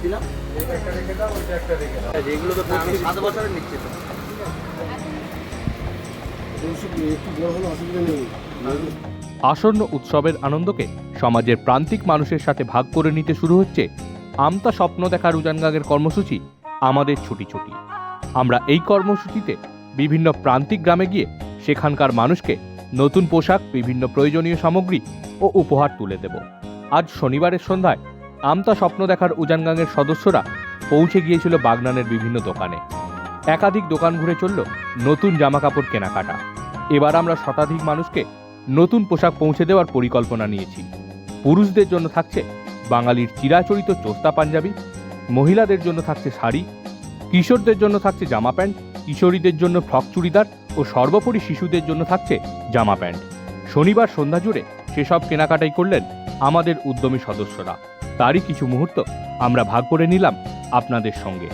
দিলাম। যেগুলো তো 7 বছরের নিচ্ছে তো। একটু বড় হলে অসুবিধা নেই। আসন্ন উৎসবের আনন্দকে সমাজের প্রান্তিক মানুষের সাথে ভাগ করে নিতে শুরু হচ্ছে আমতা স্বপ্ন দেখার উজানগাগের কর্মসূচি আমাদের ছুটি ছুটি। আমরা এই কর্মসূচিতে বিভিন্ন প্রান্তিক গ্রামে গিয়ে সেখানকার মানুষকে নতুন পোশাক, বিভিন্ন প্রয়োজনীয় সামগ্রী ও উপহার তুলে দেব। আজ শনিবারের সন্ধ্যায় আমতা স্বপ্ন দেখার উজানগাগের সদস্যরা পৌঁছে গিয়েছিল বাগনানের বিভিন্ন দোকানে। একাধিক দোকান ঘুরে চলল নতুন জামাকাপড় কেনাকাটা। এবার আমরা শতাধিক মানুষকে নতুন পোশাক পৌঁছে দেওয়ার পরিকল্পনা নিয়েছি। পুরুষদের জন্য থাকছে বাঙালির চিরাচরিত চোস্তা পাঞ্জাবি, মহিলাদের জন্য থাকছে শাড়ি, কিশোরদের জন্য থাকছে জামা প্যান্ট, কিশোরীদের জন্য ফ্রক চুড়িদার ও সর্বোপরি শিশুদের জন্য থাকছে জামা প্যান্ট। শনিবার সন্ধ্যা জুড়ে সেসব কেনাকাটাই করলেন আমাদের উদ্যমী সদস্যরা। তারই কিছু মুহূর্ত আমরা ভাগ করে নিলাম আপনাদের সঙ্গে।